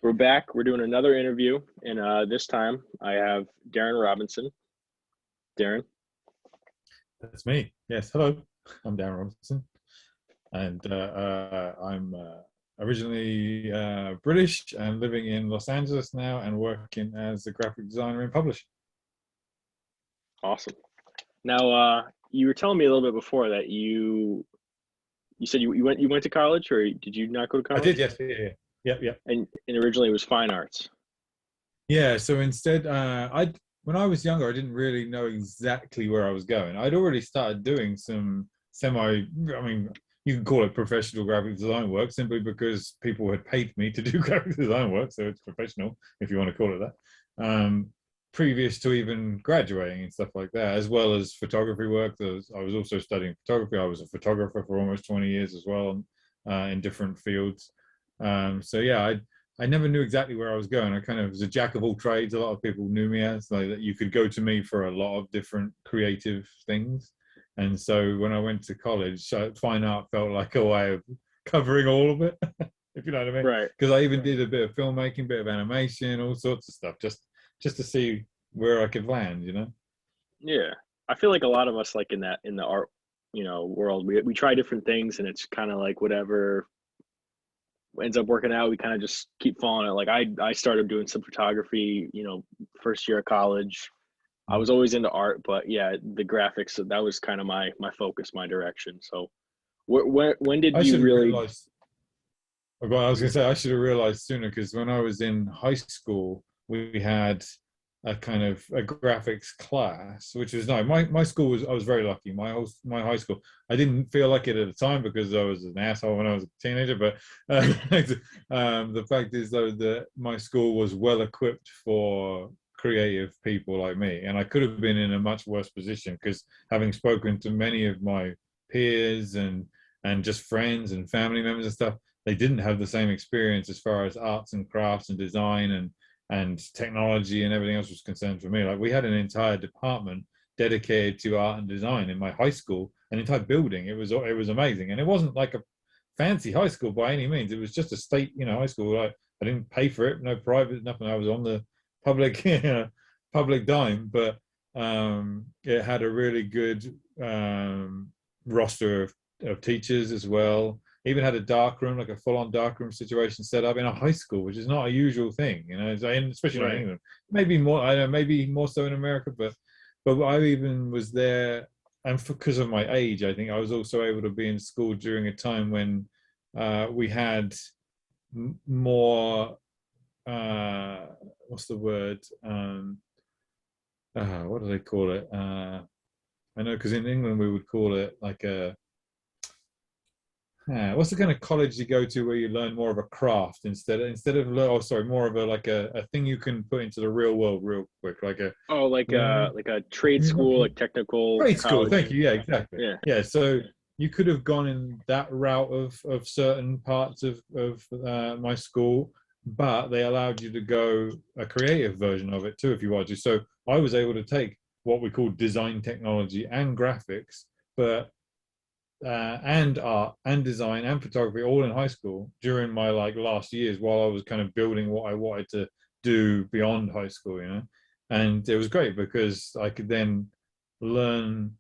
We're back. We're doing another interview, and this time I have Darran Robinson. Darran, That's me. Yes. Hello. I'm Dan Robinson, and I'm originally British and living in Los Angeles now, and working as a graphic designer and publisher. awesome. Now, you were telling me a little bit before that you said you went to college, or did you not go to I did. college? Yes. Yeah. Yeah. Yeah. Yeah. And originally it was fine arts. Yeah. So instead, I when I was younger, I didn't really know exactly where I was going. I'd already started doing some semi. I mean, you can call it professional graphic design work simply because people had paid me to do graphic design work, so it's professional if you want to call it that. Previous to even graduating and stuff like that, as well as photography work. I was also studying photography. I was a photographer for almost 20 years as well, in different fields. So yeah, I never knew exactly where I was going. I kind of was a jack of all trades. A lot of people knew me as like that. You could go to me for a lot of different creative things. And so when I went to college, fine art felt like a way of covering all of it, if you know what I mean. Right. Because I even did a bit of filmmaking, bit of animation, all sorts of stuff, just to see where I could land, you know. Yeah. I feel like a lot of us, like in the art, world, we try different things, and it's kind of like whatever ends up working out. We kind of just keep following it. Like I started doing some photography, first year of college. I was always into art, but yeah, the graphics, that was kind of my focus, my direction. So when did I you should have really? realized. Well, I was going to say I should have realized sooner because when I was in high school, we had a kind of a graphics class, which was nice. My school was I was very lucky. My high school, I didn't feel like it at the time because I was an asshole when I was a teenager. But the fact is though that my school was well equipped for creative people like me, and I could have been in a much worse position because having spoken to many of my peers and just friends and family members and stuff, they didn't have the same experience as far as arts and crafts and design and technology and everything else was concerned for me. Like we had an entire department dedicated to art and design in my high school, an entire building. It was amazing, and it wasn't like a fancy high school by any means. It was just a state, high school. I didn't pay for it, no private, nothing. I was on the public, public dime, but it had a really good roster of teachers as well. Even had a dark room, like a full-on dark room situation set up in a high school, which is not a usual thing, especially not in Right. England. Maybe more, I don't know, maybe more so in America, but I even was there, and because of my age, I think I was also able to be in school during a time when we had more. What's the word? What do they call it? I know because in England we would call it like a what's the kind of college you go to where you learn more of a craft instead of more of a thing you can put into the real world real quick, like a Oh, like a trade school, like technical grade school. college. Thank you. Yeah, exactly. Yeah. Yeah, so you could have gone in that route of certain parts of my school, but they allowed you to go a creative version of it too if you wanted to. So I was able to take what we call design technology and graphics, but and art and design and photography all in high school during my like last years while I was kind of building what I wanted to do beyond high school, and it was great because I could then learn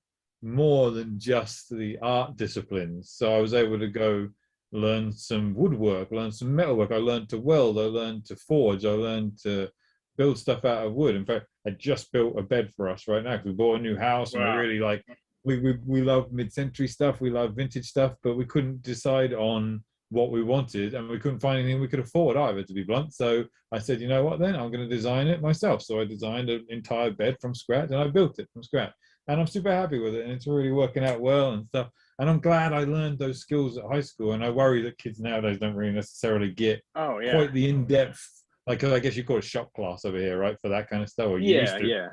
more than just the art disciplines. So I was able to go learn some woodwork, learn some metalwork. I learned to weld, I learned to forge, I learned to build stuff out of wood. In fact, I just built a bed for us right now because we bought a new house and we Wow. really like we love mid-century stuff, we love vintage stuff, but we couldn't decide on what we wanted, and we couldn't find anything we could afford either, to be blunt. So I said, you know what, then I'm going to design it myself. So I designed an entire bed from scratch, and I built it from scratch, and I'm super happy with it, and it's really working out well and stuff. And I'm glad I learned those skills at high school. And I worry that kids nowadays don't really necessarily get Oh yeah. quite the in-depth, like I guess you call it shop class over here, right, for that kind of stuff, or you Yeah. used to. Yeah.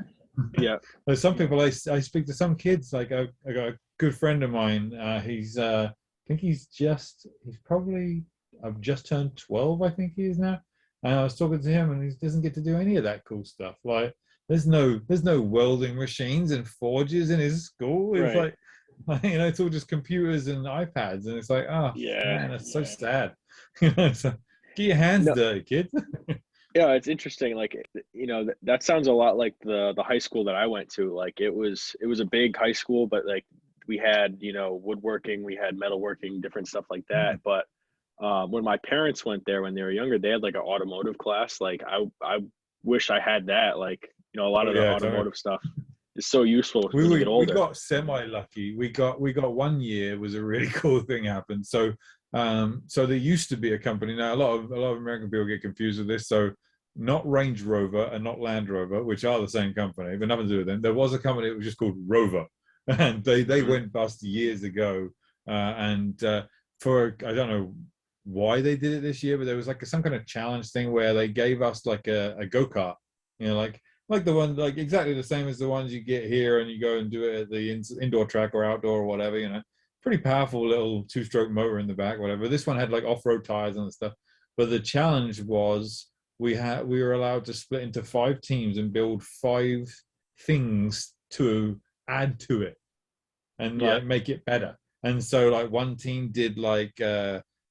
Yeah. There's some people I speak to some kids, like I got a good friend of mine. He's I think he's probably I've just turned 12, I think he is now. And I was talking to him, and he doesn't get to do any of that cool stuff. Like there's no welding machines and forges in his school. It's Right. like it's all just computers and iPads, and it's like, oh Yeah. man, that's so sad. So, Get your hands No, dirty, kid. yeah, it's interesting. Like, that sounds a lot like the high school that I went to. Like, it was a big high school, but like we had woodworking, we had metalworking, different stuff like that. Mm. But when my parents went there when they were younger, they had like an automotive class. Like, I wish I had that. Like, a lot Oh of the yeah, totally. automotive stuff is so useful We when you get we older. got semi lucky. We got one year was a really cool thing happened. So there used to be a company. Now a lot of American people get confused with this. So not Range Rover and not Land Rover, which are the same company, but nothing to do with them. There was a company that was just called Rover, and they Hmm. went bust years ago. And for I don't know why they did it this year, but there was like some kind of challenge thing where they gave us like a go-kart, like the one, like exactly the same as the ones you get here, and you go and do it at the indoor track or outdoor or whatever. Pretty powerful little two-stroke motor in the back, whatever. This one had like off-road tires and stuff. But the challenge was we were allowed to split into 5 teams and build 5 things to add to it and Yeah. like make it better. And so like one team did like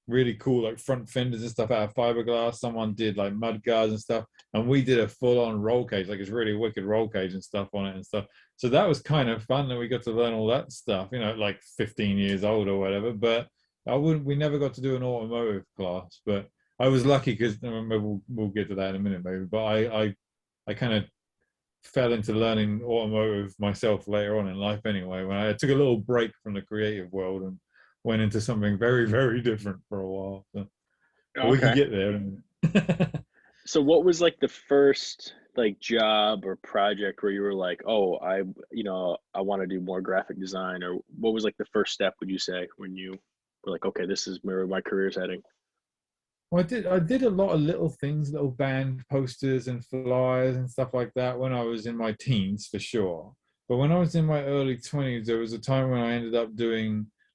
really cool like front fenders and stuff out of fiberglass. Someone did like mud guards and stuff, and we did a full on roll cage, like it's really wicked roll cage and stuff on it and stuff. So that was kind of fun, and we got to learn all that stuff, like 15 years old or whatever. But we never got to do an automotive class, but I was lucky because we'll get to that in a minute maybe. But I kind of fell into learning automotive myself later on in life anyway, when I took a little break from the creative world and went into something very, very different for a while. So, but we can Okay. get there. So what was like the first like job or project where you were like, oh, I want to do more graphic design, or what was like the first step, would you say, when you were like, okay, this is where my career's heading? Well, I did a lot of little things, little band posters and flyers and stuff like that when I was in my teens, for sure. But when I was in my early 20s, there was a time when I ended up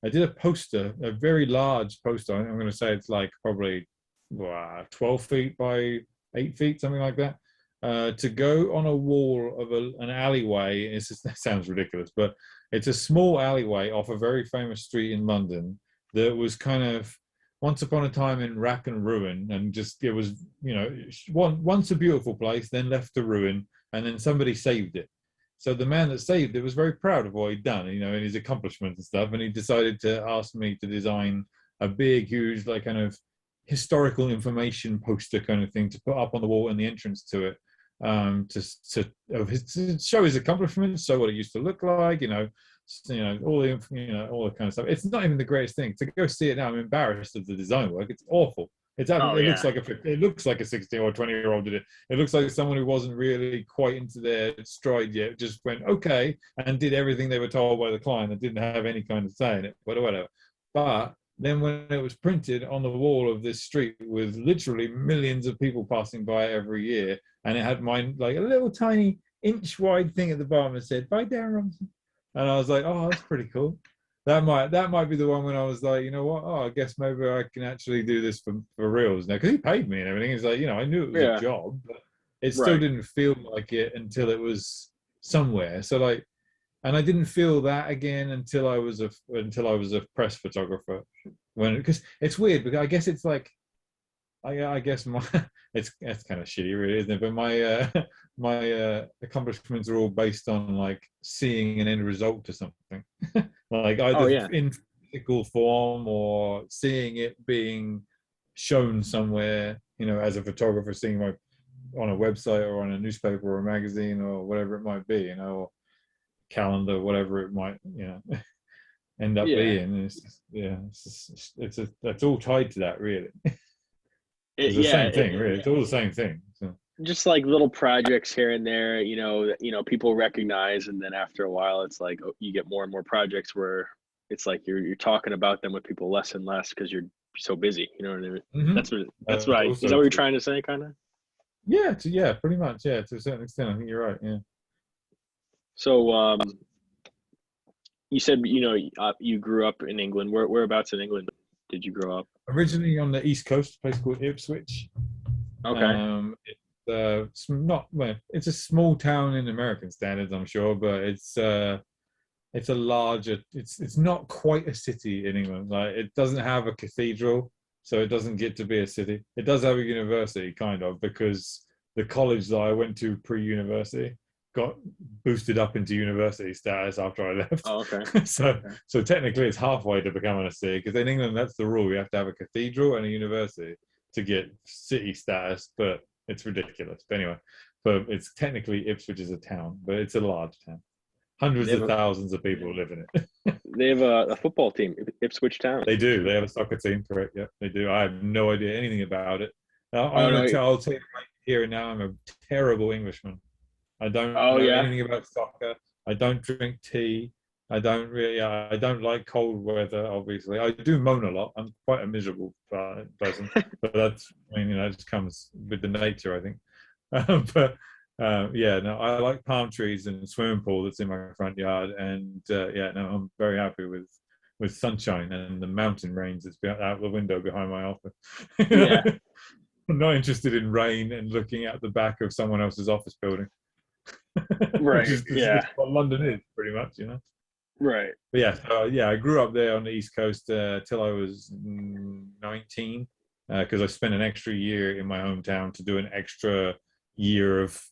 I did a poster, a very large poster. I'm going to say it's like probably 12 feet by 8 feet, something like that, to go on a wall of an alleyway. That sounds ridiculous, but it's a small alleyway off a very famous street in London that was kind of once upon a time in rack and ruin, and just it was once a beautiful place, then left to ruin, and then somebody saved it. So the man that saved it was very proud of what he'd done, and his accomplishments and stuff, and he decided to ask me to design a big huge like kind of historical information poster kind of thing to put up on the wall in the entrance to it, to show his accomplishments, show what it used to look like, all the kind of stuff. It's not even the greatest thing to go see it now. I'm embarrassed of the design work. It's awful. Oh yeah. It looks like a 16 or 20-year-old did it. It looks like someone who wasn't really quite into their stride yet just went okay and did everything they were told by the client and didn't have any kind of say in it, but whatever. But then when it was printed on the wall of this street with literally millions of people passing by every year, and it had mine like a little tiny inch wide thing at the bottom that said "By Darran," and I was like, "Oh, that's pretty cool." That might be the one when I was like, you know what? Oh, I guess maybe I can actually do this for reals now, because he paid me and everything. It's like, I knew it was a Yeah. job, but it still Right. didn't feel like it until it was somewhere. So like, and I didn't feel that again until I was a press photographer. Because it's weird, because I guess it's like I guess my it's kind of shitty, really, isn't it? But my accomplishments are all based on like seeing an end result to something, like Oh either yeah. in physical form or seeing it being shown somewhere. As a photographer, seeing my on a website or on a newspaper or a magazine or whatever it might be, or calendar, whatever it might, end up Yeah. being. Yeah, that's all tied to that, really. It, It's the yeah. same thing, really. It's all the same thing. So, Just like little projects here and there, people recognize, and then after a while, it's like, you get more and more projects where it's like you're talking about them with people less and less because you're so busy. You know what I mean? mhm. That's what I is that Also, what you're trying to say, kind of? yeah, pretty much, yeah, to a certain extent. I think you're right. Yeah. So, you said you grew up in England. Whereabouts in England did you grow up? Originally on the East Coast, a place called Ipswich. Okay. It's not well. It's a small town in American standards, I'm sure, but it's a larger. It's not quite a city in England. Like it doesn't have a cathedral. so it doesn't get to be a city. It does have a university, kind of, because the college that I went to pre-university got boosted up into university status after I left. Oh, okay. so Okay. so technically it's halfway to becoming a city, because in England that's the rule. You have to have a cathedral and a university to get city status, but it's ridiculous. But anyway, but it's technically Ipswich is a town, but it's a large town. They Hundreds have of a thousands of people live in it. they have a football team, Ipswich Town. They do. They have a soccer team, correct? Yeah, they do. I have no idea anything about it. Oh no. I'll tell you right here and now, I'm a terrible Englishman. I don't Oh know yeah. anything about soccer. I don't drink tea. I don't really. I don't like cold weather. Obviously, I do moan a lot. I'm quite a miserable person, but that's. I mean, it just comes with the nature, I think. But yeah, no, I like palm trees and swimming pool that's in my front yard, and yeah, no, I'm very happy with sunshine and the mountain range that's out the window behind my office. Yeah. I'm not interested in rain and looking at the back of someone else's office building, which Right. is Yeah. what London is, pretty much, you know. Right. But yeah, so, yeah, I grew up there on the East Coast till I was 19, because I spent an extra year in my hometown to do an extra year of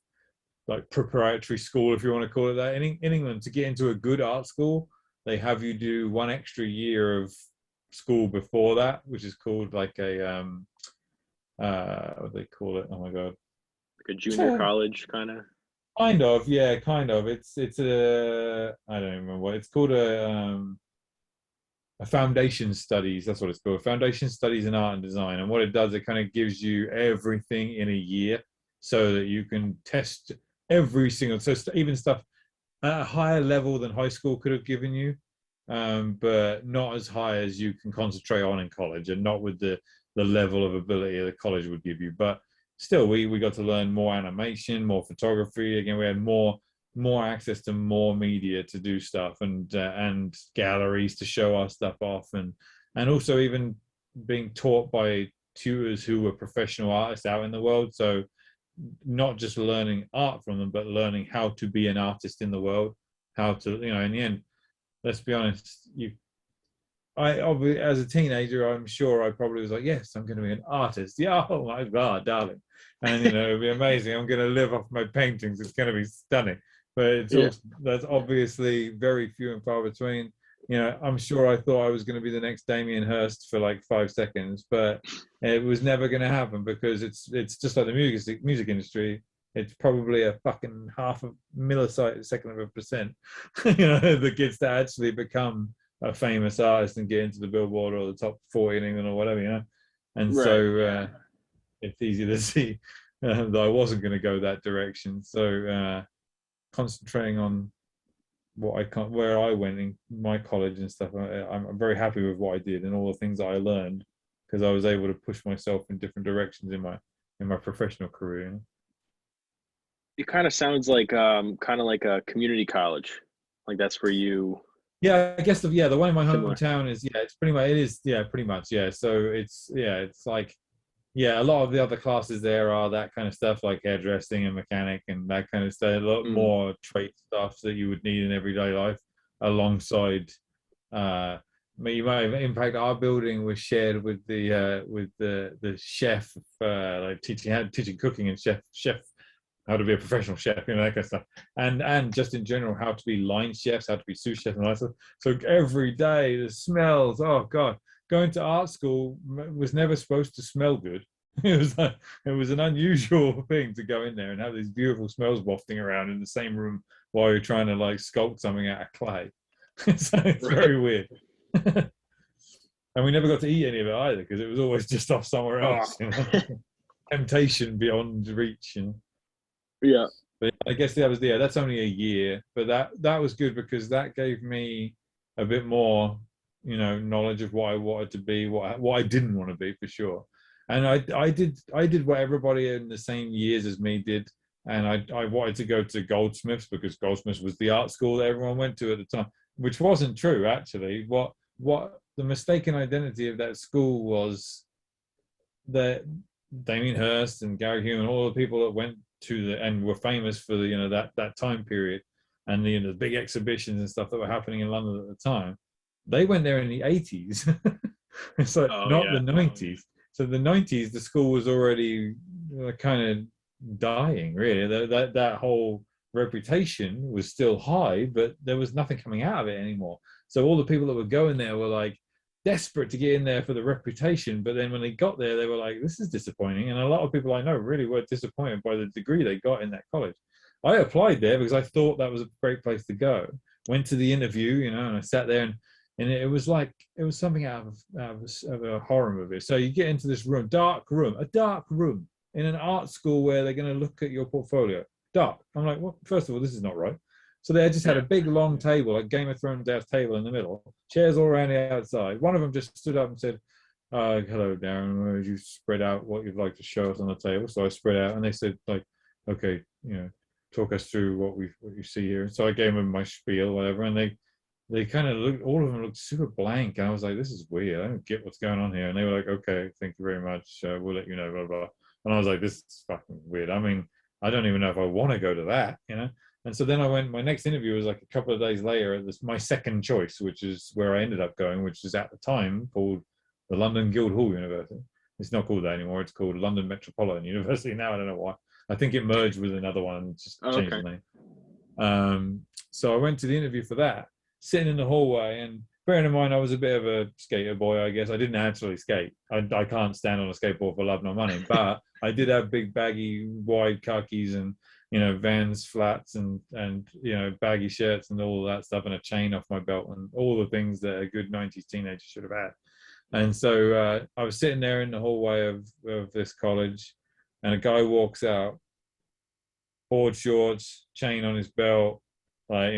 like preparatory school, if you want to call it that. In England, to get into a good art school, they have you do one extra year of school before that, which is called like a what do they call it? Oh my god, Like a junior college kind of. kind of, yeah, kind of. It's a I don't even remember what it's called, a foundation studies. That's what it's called, foundation studies in art and design. And what it does, it kind of gives you everything in a year, so that you can test every single, so even stuff at a higher level than high school could have given you, but not as high as you can concentrate on in college, and not with the level of ability that college would give you. But still, we got to learn more animation, more photography. Again, we had more access to more media to do stuff, and galleries to show our stuff off, and also even being taught by tutors who were professional artists out in the world. So not just learning art from them, but learning how to be an artist in the world, how to, you know, in the end, let's be honest, as a teenager, I'm sure I probably was like, yes, I'm going to be an artist. Yeah, oh my God, darling. And, you know, it'll be amazing. I'm going to live off my paintings. It's going to be stunning. But it's Yeah. also, that's obviously very few and far between. You know, I'm sure I thought I was going to be the next Damien Hirst for like 5 seconds, but it was never going to happen, because it's just like the music industry. It's probably a fucking half a millisecond of a percent, you know, that gets to actually become a famous artist and get into the Billboard or the top 40 in England or whatever, you know. And Right. so it's easy to see that I wasn't going to go that direction. So concentrating on where I went in my college and stuff, I'm very happy with what I did and all the things that I learned, because I was able to push myself in different directions in my professional career. You know? It kind of sounds like kind of like a community college. Like that's where you Yeah, I guess the one in my similar. hometown is, yeah, it's pretty much, it is, yeah, pretty much, yeah. So it's like, yeah, a lot of the other classes there are that kind of stuff, like hairdressing and mechanic and that kind of stuff. A lot Mm. more trade stuff that you would need in everyday life, alongside. Uh, you might have, in fact, our building was shared with the chef, like teaching cooking and chef how to be a professional chef, you know, that kind of stuff, and just in general how to be line chefs, how to be sous chefs, and all that stuff. So every day the smells. Oh God, going to art school was never supposed to smell good. It was an unusual thing to go in there and have these beautiful smells wafting around in the same room while you're trying to like sculpt something out of clay. So it's Right. very weird. And we never got to eat any of it either, because it was always just off somewhere Oh. else, you know. Temptation beyond reach, you know. Yeah. But I guess that was, yeah, that's only a year, but that was good, because that gave me a bit more, you know, knowledge of what I wanted to be, what I didn't want to be, for sure. And I did what everybody in the same years as me did, and I wanted to go to Goldsmiths, because Goldsmiths was the art school that everyone went to at the time, which wasn't true actually. What the mistaken identity of that school was, that Damien Hirst and Gary Hume and all the people that went to and were famous for the, you know, that time period, and the, you know, the big exhibitions and stuff that were happening in London at the time, they went there in the 80s. It's like Oh not the yeah. 90s. So the 90s, the school was already kind of dying, really. That whole reputation was still high, but there was nothing coming out of it anymore. So all the people that were going there were like desperate to get in there for the reputation. But then when they got there, they were like, this is disappointing. And a lot of people I know really were disappointed by the degree they got in that college. I applied there because I thought that was a great place to go. Went to the interview, and I sat there and it was like it was something out of a horror movie. So you get into this room, a dark room in an art school where they're going to look at your portfolio. Dark. I'm like, well, first of all, this is not right. So they just had a Yeah. big long table, like Game of Thrones table in the middle, chairs all around the outside. One of them just stood up and said, hello, Darren, would you spread out what you'd like to show us on the table? So I spread out and they said, like, okay, talk us through what you see here. So I gave them my spiel, whatever, and they kind of looked, all of them looked super blank. And I was like, this is weird. I don't get what's going on here. And they were like, okay, thank you very much. We'll let you know, blah, blah. And I was like, this is fucking weird. I mean, I don't even know if I want to go to that. And so then I went, my next interview was like a couple of days later at my second choice, which is where I ended up going, which is at the time called the London Guildhall University. It's not called that anymore. It's called London Metropolitan University now. I don't know why. I think it merged with another one and just Oh, changed okay. the name. So I went to the interview for that, sitting in the hallway, and bearing in mind I was a bit of a skater boy, I guess. I didn't actually skate. I can't stand on a skateboard for love nor money, but I did have big baggy wide khakis and Vans flats and baggy shirts and all of that stuff, and a chain off my belt and all the things that a good 90s teenager should have had. And so I was sitting there in the hallway of this college, and a guy walks out, board shorts, chain on his belt, like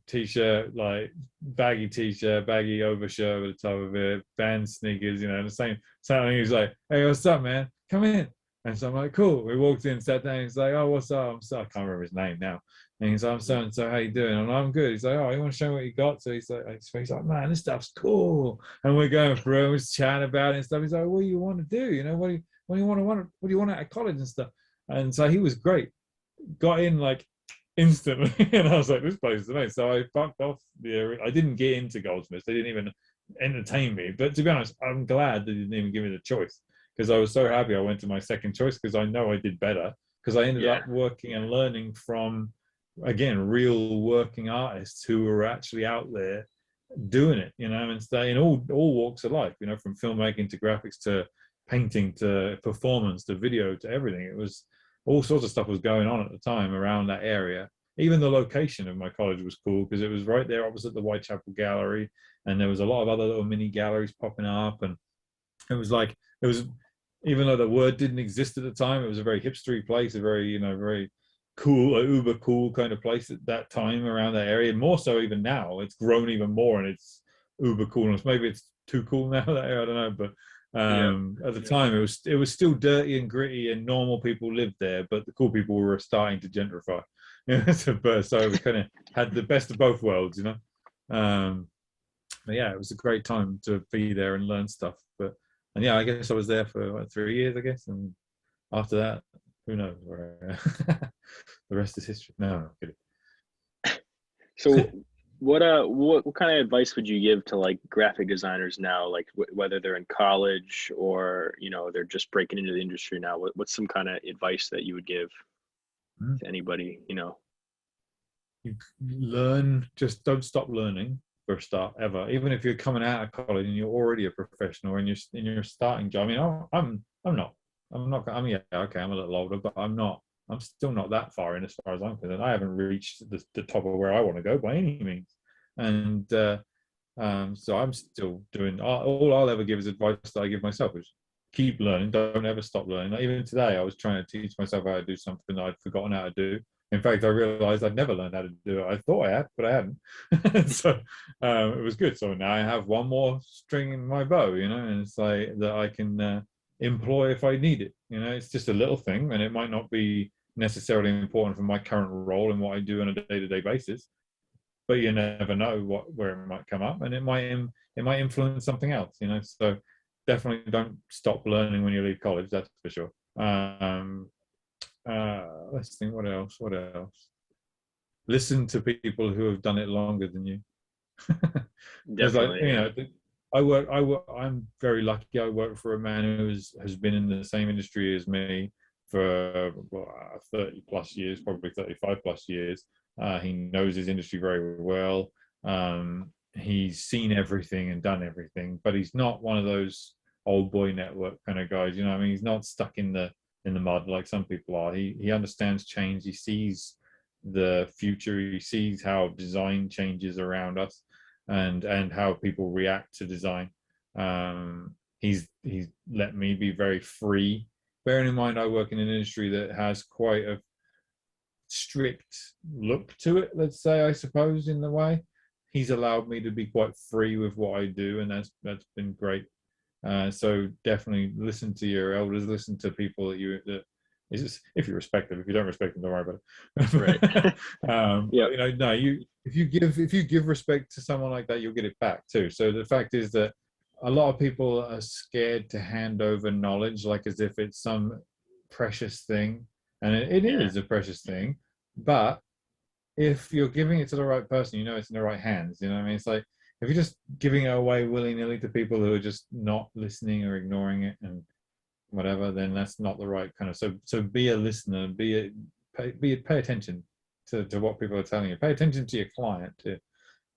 t-shirt, like baggy t-shirt, baggy overshirt over the top of it, Vans sneakers, the same something. He was like, hey, what's up, man, come in. And so I'm like, cool. We walked in, sat down. He's like, oh, what's up? I can't remember his name now. And he's like, I'm so and so, how you doing? And I'm good. He's like, oh, you want to show me what you got? So he's like, man, this stuff's cool. And we're going through, we're chatting about it and stuff. He's like, what do you want to do? What do you want out of college and stuff? And so he was great. Got in like instantly, and I was like, this place is amazing. So I fucked off the area. I didn't get into Goldsmiths. They didn't even entertain me. But to be honest, I'm glad they didn't even give me the choice, because I was so happy I went to my second choice, because I know I did better, because I ended Yeah. up working and learning from, again, real working artists who were actually out there doing it, and stay in all walks of life, from filmmaking to graphics to painting to performance to video to everything. It was all sorts of stuff was going on at the time around that area. Even the location of my college was cool, because it was right there opposite the Whitechapel Gallery, and there was a lot of other little mini galleries popping up, and it was like it was, even though the word didn't exist at the time, it was a very hipstery place, a very very cool, uber cool kind of place at that time around that area. More so even now, it's grown even more, and it's uber coolness. Maybe it's too cool now that area, I don't know, but Yeah. at the time it was still dirty and gritty, and normal people lived there, but the cool people were starting to gentrify. So it kind of had the best of both worlds. Um, but yeah, it was a great time to be there and learn stuff. And yeah, I guess I was there for 3 years, I guess, and after that, who knows where the rest is history. No, I'm kidding. So what kind of advice would you give to like graphic designers now, like whether they're in college or they're just breaking into the industry now? What's some kind of advice that you would give Mm. to anybody? You learn, just don't stop learning for a start ever. Even if you're coming out of college and you're already a professional and you're in your starting job. I mean, I'm yeah, okay, I'm a little older, but I'm still not that far in as far as I'm concerned. I haven't reached the top of where I want to go by any means. And so I'm still doing, all I'll ever give is advice that I give myself, which keep learning, don't ever stop learning. Like even today, I was trying to teach myself how to do something that I'd forgotten how to do. In fact, I realized I'd never learned how to do it. I thought I had, but I hadn't. So it was good. So now I have one more string in my bow, and it's like that I can employ if I need it. It's just a little thing, and it might not be necessarily important for my current role and what I do on a day-to-day basis, but you never know where it might come up, and it might influence something else. So definitely don't stop learning when you leave college. That's for sure. Let's think. What else? Listen to people who have done it longer than you. There's like Definitely, yeah. I'm very lucky. I work for a man who has been in the same industry as me for 30 plus years, probably 35 plus years. He knows his industry very well. He's seen everything and done everything, but he's not one of those old boy network kind of guys. You know what I mean? He's not stuck in the mud like some people are. He understands change. He sees the future. He sees how design changes around us, and how people react to design. He's let me be very free. Bearing in mind, I work in an industry that has quite a strict look to it. Let's say, I suppose, in the way he's allowed me to be quite free with what I do, and that's been great. So definitely listen to your elders, listen to people that is just, if you respect them. If you don't respect them, don't worry about it. Right. Yeah. You know, no, if you give respect to someone like that, you'll get it back too. So the fact is that a lot of people are scared to hand over knowledge, like as if it's some precious thing, and it Yeah. is a precious thing. But if you're giving it to the right person, you know it's in the right hands. You know what I mean? It's like, if you're just giving it away willy-nilly to people who are just not listening or ignoring it and whatever, then that's not the right kind of. So be a listener, pay attention to what people are telling you. Pay attention to your client too.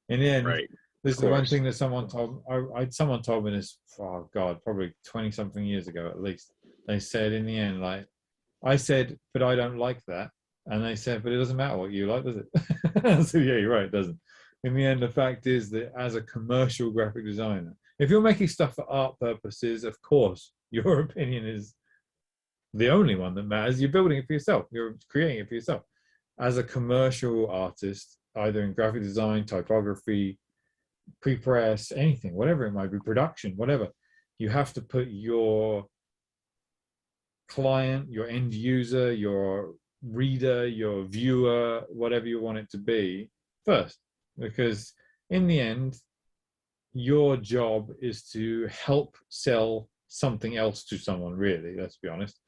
In the end, Right. this Of is the one course. thing that someone told me this, oh God, probably 20 something years ago at least. They said in the end, like, I said, but I don't like that. And they said, but it doesn't matter what you like, does it? I said, yeah, you're right, it doesn't. In the end, the fact is that as a commercial graphic designer, if you're making stuff for art purposes, of course, your opinion is the only one that matters. You're building it for yourself. You're creating it for yourself. As a commercial artist, either in graphic design, typography, pre-press, anything, whatever it might be, production, whatever, you have to put your client, your end user, your reader, your viewer, whatever you want it to be, first. Because in the end, your job is to help sell something else to someone, really, let's be honest,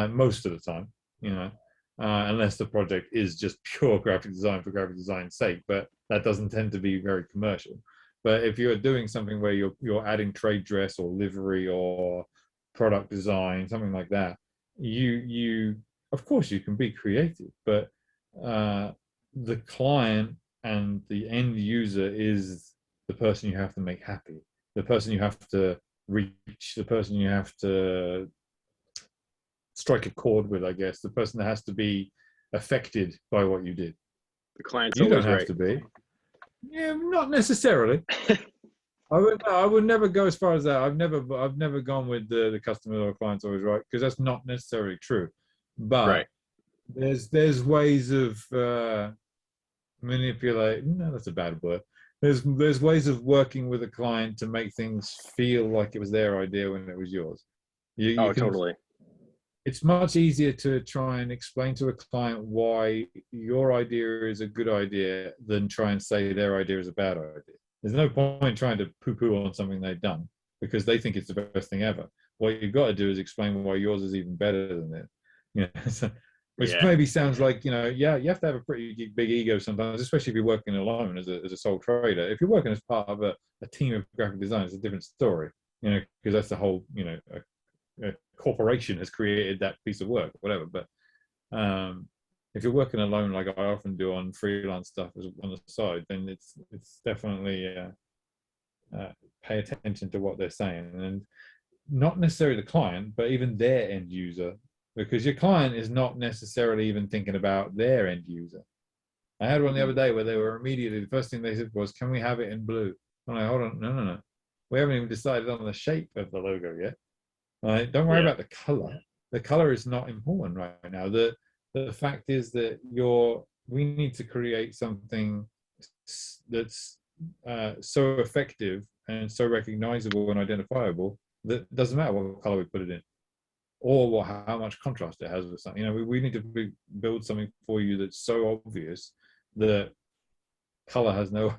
most of the time, you know, unless the project is just pure graphic design for graphic design's sake, but that doesn't tend to be very commercial. But if you're doing something where you're adding trade dress or livery or product design, something like that, you of course you can be creative, but the client and the end user is the person you have to make happy, the person you have to reach, the person you have to strike a chord with, I guess, the person that has to be affected by what you did. The client's You don't always have right. to be. Yeah, not necessarily. I would never go as far as that. I've never gone with the customer or client's always right, because that's not necessarily true. But Right. there's ways of manipulate. No, that's a bad word. There's ways of working with a client to make things feel like it was their idea when it was yours. You Oh, can. totally. It's much easier to try and explain to a client why your idea is a good idea than try and say their idea is a bad idea. There's no point trying to poo-poo on something they've done because they think it's the best thing ever. What you've got to do is explain why yours is even better than it. You know, so, which Yeah. maybe sounds like, yeah, you have to have a pretty big ego sometimes, especially if you're working alone as a sole trader. If you're working as part of a team of graphic designers, it's a different story, because that's the whole, a corporation has created that piece of work, whatever. But if you're working alone, like I often do on freelance stuff on the side, then it's definitely pay attention to what they're saying, and not necessarily the client, but even their end user, because your client is not necessarily even thinking about their end user. I had one the other day where they were immediately, the first thing they said was, "Can we have it in blue?" I'm like, hold on, no. We haven't even decided on the shape of the logo yet. Right? Don't worry Yeah. about the color. The color is not important right now. The fact is that we need to create something that's so effective and so recognizable and identifiable that doesn't matter what color we put it in, or how much contrast it has with something. We need to build something for you that's so obvious that color has no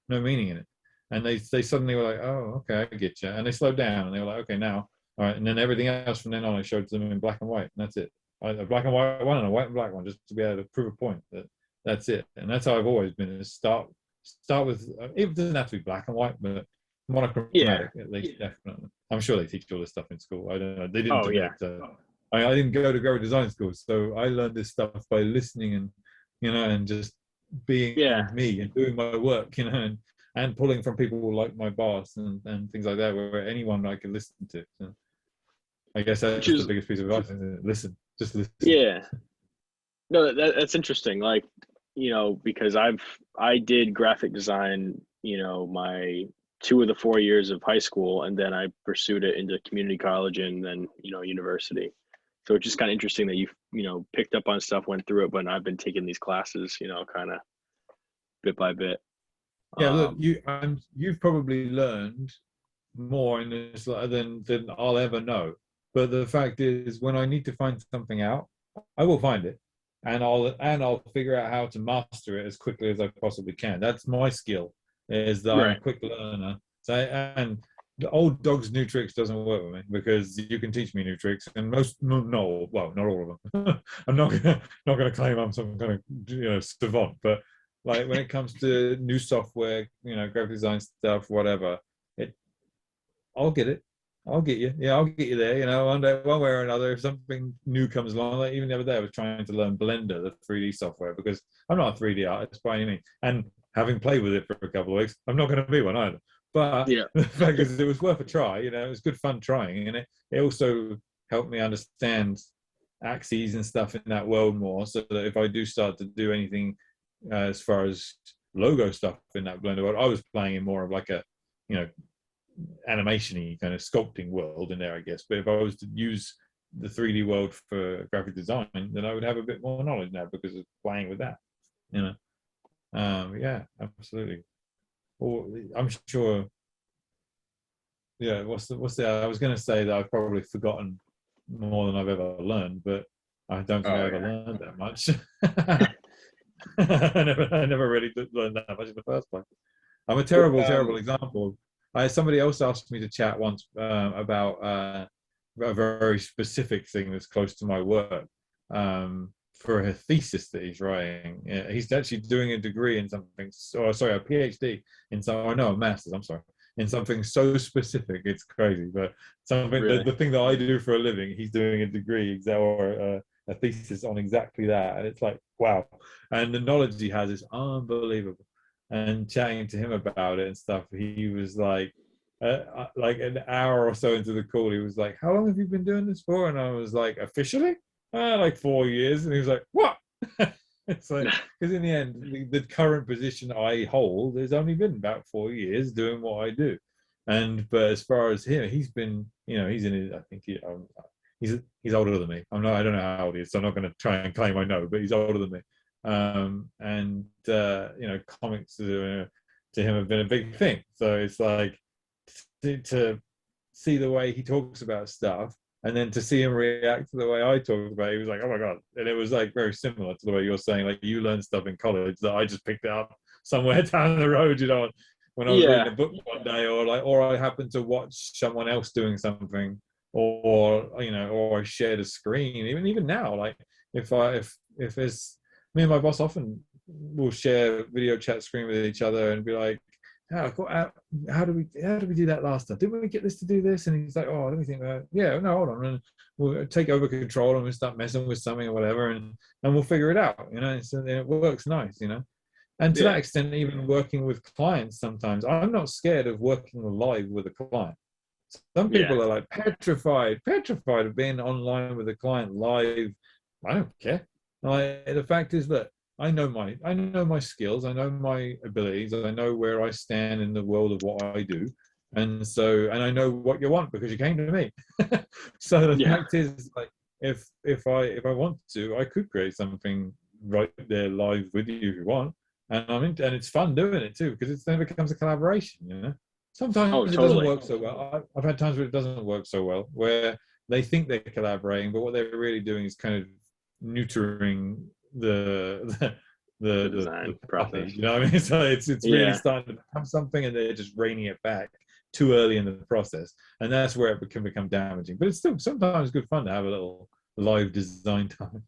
meaning in it. And they suddenly were like, oh, okay, I get you. And they slowed down and they were like, okay, now, all right. And then everything else from then on, I showed them in black and white, and that's it. A black and white one and a white and black one, just to be able to prove a point that that's it. And that's how I've always been. Is start with, it doesn't have to be black and white, but Yeah. monochromatic at least, definitely. I'm sure they teach all this stuff in school. I don't know. They didn't Oh to yeah. me. So I didn't go to graphic design school, so I learned this stuff by listening and and just being Yeah. me and doing my work, and pulling from people like my boss and things like that, where anyone I could listen to. So I guess Which that's the is biggest piece of advice, isn't it? Listen, just listen. yeah. No, that's interesting. Like, because I did graphic design, my 2 of the 4 years of high school, and then I pursued it into community college and then, university. So it's just kind of interesting that you picked up on stuff, went through it, but I've been taking these classes, kind of bit by bit. Yeah, look, Um, you've probably learned more in this than I'll ever know. But the fact is, when I need to find something out, I will find it, and I'll figure out how to master it as quickly as I possibly can. That's my skill, is that I'm a right. quick learner. So and the old dog's new tricks doesn't work with me because you can teach me new tricks, and no, well, not all of them. I'm not gonna claim I'm some kind of savant, but like when it comes to new software, graphic design stuff, whatever, it I'll get it. I'll get you. Yeah, I'll get you there. One way or another, if something new comes along, like even the other day, I was trying to learn Blender, the 3D software, because I'm not a 3D artist by any means. And having played with it for a couple of weeks, I'm not going to be one either. But Yeah. the fact is, it was worth a try. It was good fun trying, and it also helped me understand axes and stuff in that world more, so that if I do start to do anything as far as logo stuff in that Blender world, I was playing in more of like a you know animation-y kind of sculpting world in there, I guess. But if I was to use the 3D world for graphic design, then I would have a bit more knowledge now because of playing with that. You know, yeah, absolutely. Or I'm sure. Yeah, what's the? I was going to say that I've probably forgotten more than I've ever learned, but I don't think I Oh ever yeah. learned that much. I never really did learn that much in the first place. I'm a terrible Um, example. Somebody else asked me to chat once about a very specific thing that's close to my work for a thesis that he's writing. Yeah, he's actually doing a degree in something, or sorry, a PhD in some, or no, a master's, I'm sorry, in something so specific, it's crazy. But something, really. the thing that I do for a living, he's doing a degree or a thesis on exactly that. And it's like, wow. And the knowledge he has is unbelievable. And chatting to him about it and stuff, he was like an hour or so into the call, he was like, "How long have you been doing this for?" And I was like, "Officially, like 4 years." And he was like, "What?" It's like, because in the end, the current position I hold has only been about 4 years doing what I do. But as far as him, he's been, he's in his, I think he's older than me. I don't know how old he is, so I'm not going to try and claim I know, but he's older than me. And comics to him have been a big thing. So it's like to see the way he talks about stuff, and then to see him react to the way I talked about it, he was like, "Oh my god!" And it was like very similar to the way you're saying, like you learned stuff in college that I just picked up somewhere down the road, when I was reading Yeah. a book one day, or I happened to watch someone else doing something, or I shared a screen. Even now, like if there's me and my boss often will share video chat screen with each other and be like, how do we do that last time? Didn't we get this to do this? And he's like, oh, let me think about it. Yeah, no, hold on. And we'll take over control and we'll start messing with something or whatever, and we'll figure it out. So it works nice. And to that Yeah. extent, even working with clients, sometimes I'm not scared of working live with a client. Some Yeah. people are like petrified of being online with a client live. I don't care. The fact is that I know my skills, I know my abilities, I know where I stand in the world of what I do, and I know what you want because you came to me. So the Yeah. fact is, like, if I want to, I could create something right there live with you if you want, and it's fun doing it too because it then becomes a collaboration. Oh, Sometimes it doesn't totally. work so well. I've had times where it doesn't work so well, where they think they're collaborating, but what they're really doing is kind of neutering the The the design puppy. process. You know what I mean? So it's really Yeah. starting to become something, and they're just reining it back too early in the process, and that's where it can become damaging. But it's still sometimes good fun to have a little live design time.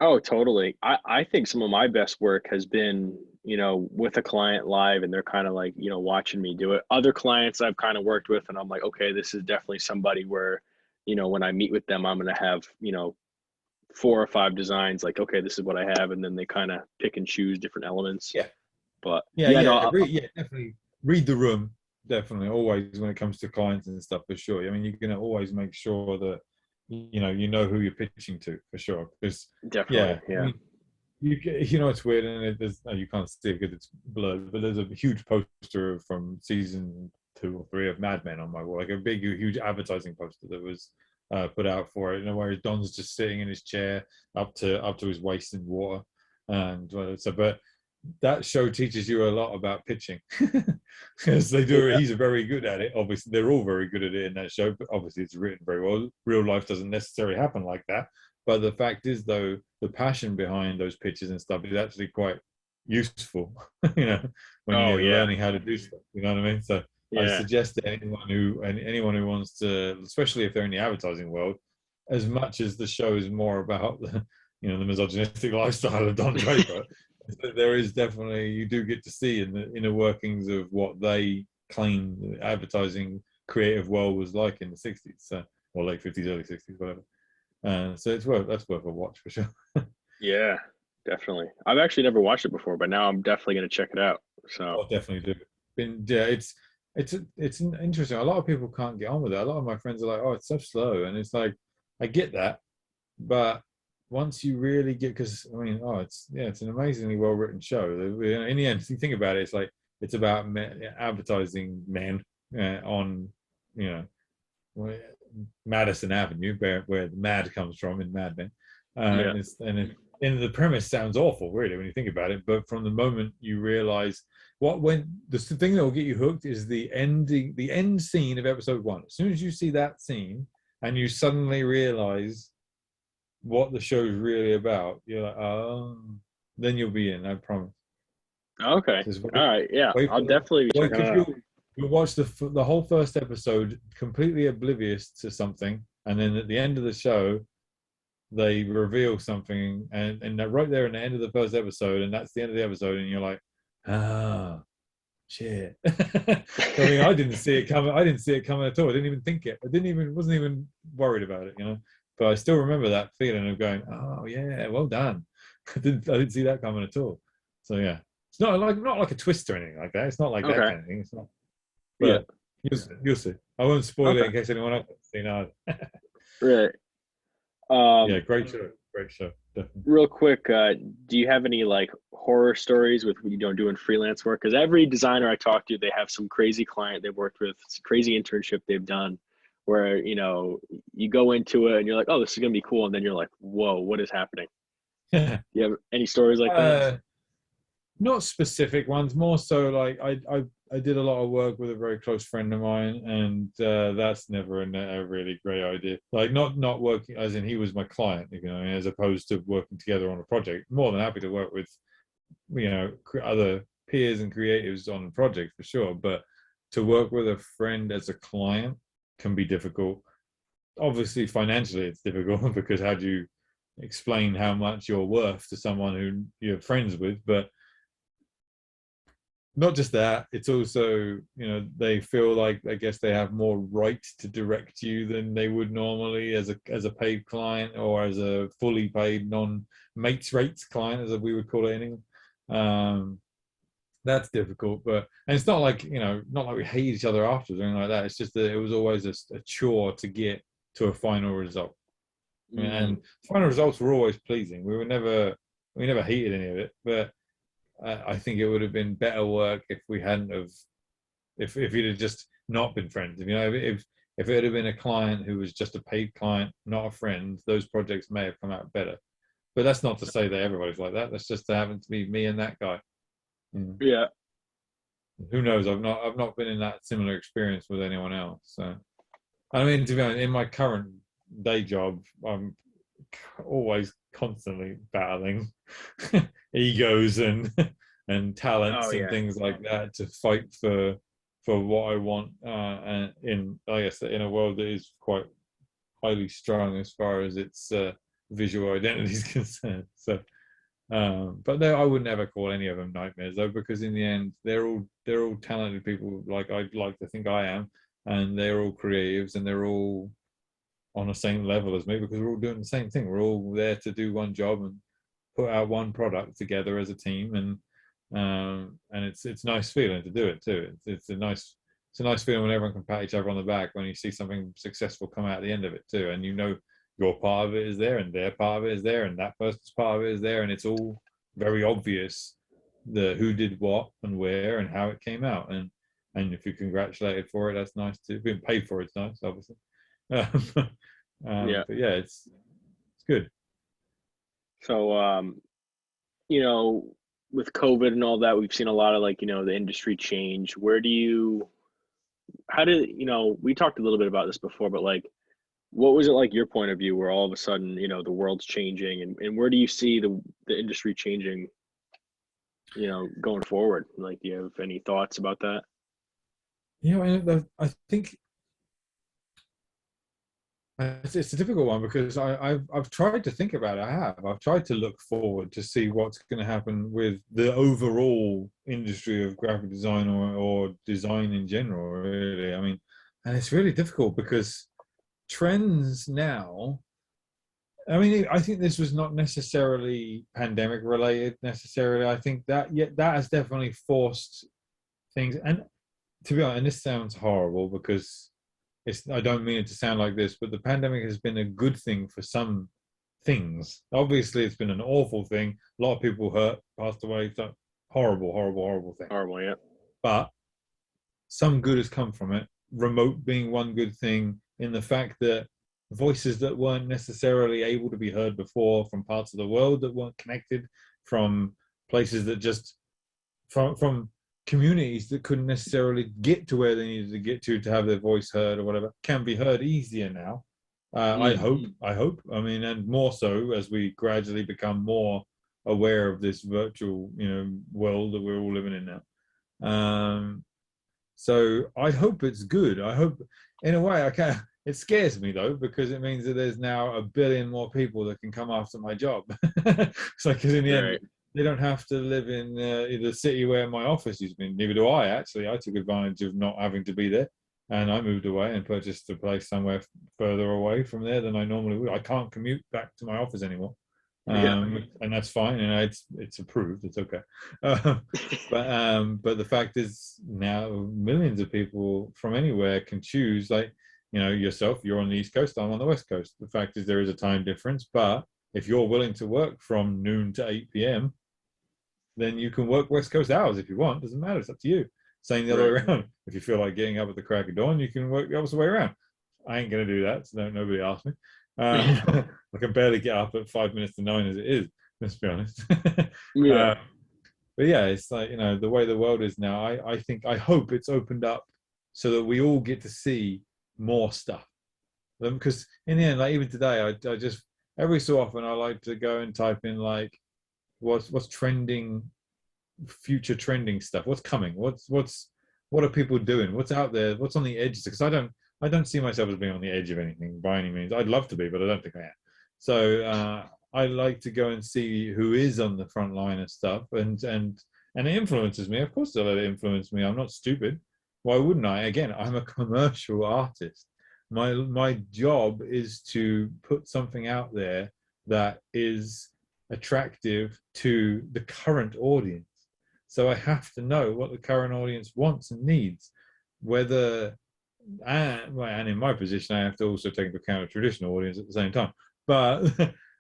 Oh, totally. I think some of my best work has been you know, with a client live and they're kind of like, you know, watching me do it. Other clients I've kind of worked with and I'm like, okay, this is definitely somebody where, you know, when I meet with them, I'm going to have, you know, 4 or 5 designs like, okay, this is what I have. And then they kind of pick and choose different elements. Yeah, But yeah, yeah, no, yeah, yeah, definitely read the room. Definitely, always when it comes to clients and stuff, for sure. I mean, you're gonna always make sure that you know who you're pitching to, for sure. Because definitely. yeah, I Yeah. mean, it's weird, and there's no, you can't see it because it's blurred. But there's a huge poster from season 2 or 3 of Mad Men on my wall, like a big, huge advertising poster that was put out for it. You know, where Don's just sitting in his chair up to his waist in water, and so. But that show teaches you a lot about pitching because they do. Yeah. He's very good at it. Obviously, they're all very good at it in that show. But obviously, it's written very well. Real life doesn't necessarily happen like that. But the fact is, though, the passion behind those pitches and stuff is actually quite useful. You know, when Oh you're yeah. learning how to do stuff. You know what I mean? So I Yeah. suggest that anyone who wants to, especially if they're in the advertising world, as much as the show is more about the the misogynistic lifestyle of Don Draper, there is definitely, you do get to see in the inner workings of what they claim the advertising creative world was like in the 60s, so, or late 50s, early 60s, whatever. So that's worth a watch for sure. Yeah. Definitely. I've actually never watched it before, but now I'm definitely going to check it out. So, I'll definitely do. Yeah, it's interesting. A lot of people can't get on with it. A lot of my friends are like, "Oh, it's so slow," and it's like, I get that, but once you really get, because I mean, it's an amazingly well written show. In the end, if you think about it, it's like it's about advertising men on you know Madison Avenue, where the mad comes from in Mad Men, yeah. and the premise sounds awful, really, when you think about it. But from the moment you realize when the thing that will get you hooked is the end scene of episode 1. As soon as you see that scene, and you suddenly realize what the show's really about, you're like, oh, then you'll be in. I promise. Okay. Just All right. Yeah. wait I'll for the definitely be wait checking it because out. you'll watch the whole first episode completely oblivious to something, and then at the end of the show they reveal something, and they're right there in the end of the first episode, and that's the end of the episode, and you're like, ah, shit. I mean, I didn't see it coming. I didn't see it coming at all. I didn't even think it. I didn't even wasn't even worried about it, But I still remember that feeling of going, oh yeah, well done. I didn't see that coming at all. So yeah, it's not like a twist or anything like that. It's not like that Okay. kind of thing. It's not. Yeah. But you'll see. I won't spoil it Okay. in case anyone else has seen it. Right. Yeah, Um, great show. Great show. Definitely. real quick, do you have any like horror stories with you know doing freelance work? Because every designer I talk to, they have some crazy client they've worked with, some crazy internship they've done, where you know you go into it and you're like, oh, this is gonna be cool, and then you're like, whoa, what is happening? Do you have any stories like that? uh, Not specific ones, more so like I did a lot of work with a very close friend of mine, and that's never a really great idea. Like not working as in he was my client, as opposed to working together on a project. More than happy to work with other peers and creatives on a project for sure, but to work with a friend as a client can be difficult. Obviously, financially, it's difficult because how do you explain how much you're worth to someone who you're friends with? But not just that, it's also, they feel like, I guess, they have more right to direct you than they would normally as a paid client, or as a fully paid non-mates rates client, as we would call it in England. That's difficult, and it's not like we hate each other afterwards or anything like that. It's just that it was always a chore to get to a final result. Mm, And final results were always pleasing. We never hated any of it, but I think it would have been better work if we hadn't have, if he'd have just not been friends. If it had been a client who was just a paid client, not a friend, those projects may have come out better. But that's not to say that everybody's like that. That's just happened to be me and that guy. yeah. Who knows? I've not been in that similar experience with anyone else. So I mean, to be honest, in my current day job, I'm always constantly battling egos and Oh talents and yeah. things like that to fight for what I want, and in, I guess, in a world that is quite highly strung as far as its visual identity is concerned. So But I would never call any of them nightmares though, because in the end, they're all talented people, like I'd like to think I am, and they're all creatives, and they're all on the same level as me because we're all doing the same thing. We're all there to do one job and put out one product together as a team, and it's nice feeling to do it too. It's a nice feeling when everyone can pat each other on the back when you see something successful come out at the end of it too, and you know your part of it is there, and their part of it is there, and that person's part of it is there, and it's all very obvious the who did what and where and how it came out, and if you're congratulated for it, that's nice too. Being paid for it's nice, obviously. Yeah. But yeah, it's good. So, you know, with COVID and all that, we've seen a lot of like, the industry change. How did, we talked a little bit about this before, but like, what was it like your point of view where all of a sudden, the world's changing and where do you see the industry changing, going forward? Like, do you have any thoughts about that? I think it's a difficult one because I've tried to think about it. I've tried to look forward to see what's going to happen with the overall industry of graphic design or design in general. Really, I mean, and it's really difficult because trends now. I mean, I think this was not necessarily pandemic related necessarily. I think that has definitely forced things. And to be honest, and this sounds horrible because I don't mean it to sound like this, but the pandemic has been a good thing for some things. Obviously, it's been an awful thing. A lot of people hurt, passed away. It's a horrible, horrible, horrible thing. Horrible, yeah. But some good has come from it. Remote being one good thing, in the fact that voices that weren't necessarily able to be heard before from parts of the world that weren't connected, from places that just from communities that couldn't necessarily get to where they needed to get to have their voice heard or whatever, can be heard easier now. I Mm. hope. I hope. I mean, and more so as we gradually become more aware of this virtual, world that we're all living in now. So I hope it's good. I hope, in a way, I can. It scares me though because it means that there's now a billion more people that can come after my job. It's like, because in the end, Right. they don't have to live in the city where my office has been. Neither do I. Actually, I took advantage of not having to be there, and I moved away and purchased a place somewhere further away from there than I normally would. I can't commute back to my office anymore, Yeah. and that's fine. And it's approved. It's okay. Uh, but the fact is now millions of people from anywhere can choose. Like, yourself, you're on the East Coast, I'm on the West Coast. The fact is there is a time difference, but if you're willing to work from noon to 8 p.m., then you can work West Coast hours if you want. Doesn't matter. It's up to you. Same the other way Right. around. If you feel like getting up at the crack of dawn, you can work the opposite way around. I ain't going to do that. So nobody asked me. I can barely get up at 5 minutes to 9 as it is. Let's be honest. Yeah. uh, but yeah, it's like, the way the world is now. I hope it's opened up so that we all get to see more stuff. Because in the end, like even today, I just every so often I like to go and type in like what's trending, future trending stuff, what's coming, what are people doing, what's out there, what's on the edges, because I don't see myself as being on the edge of anything by any means. I'd love to be, but I don't think I am. So I like to go and see who is on the front line of stuff, and it influences me. Of course they'll let it influence me. I'm not stupid. Why wouldn't I? Again, I'm a commercial artist. My job is to put something out there that is attractive to the current audience. So I have to know what the current audience wants and needs. Whether, and in my position, I have to also take into account a traditional audience at the same time. But